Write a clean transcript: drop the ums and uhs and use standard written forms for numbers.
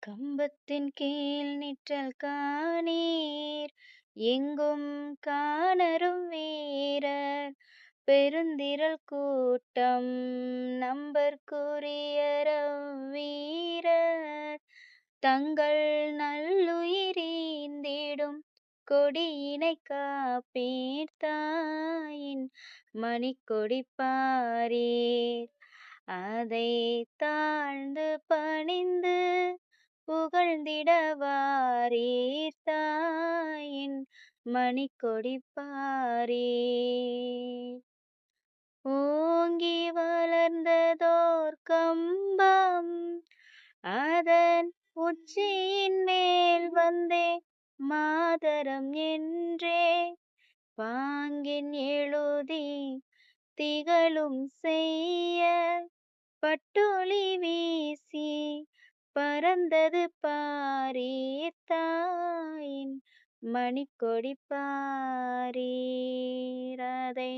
கம்பத்தின் கீழ் நிற்றல் காணீர் எங்கும் காணரும் வீரர் பெருந்திரள் கூட்டம் நம்பற்குரியரம் வீரர் தங்கள் நல்லுயிரீந்திடும் கொடியினை காப்பீர் தாயின் மணிக்கொடி பாரீர் அதை தாழ்ந்து பணிந்து புகழ்ந்திட வாரீர் தாயின் மணிக்கொடி பாரீர் ஓங்கி வளர்ந்ததோர் கம்பம் அதன் உச்சியின் மேல் வந்தே மாதரம் என்றே பாங்கின் எழுதி திகழும் செய்ய பட்டொளி வீசி பறந்தது பாரீர் தாயின் மணிக்கொடி பாரீர் அதை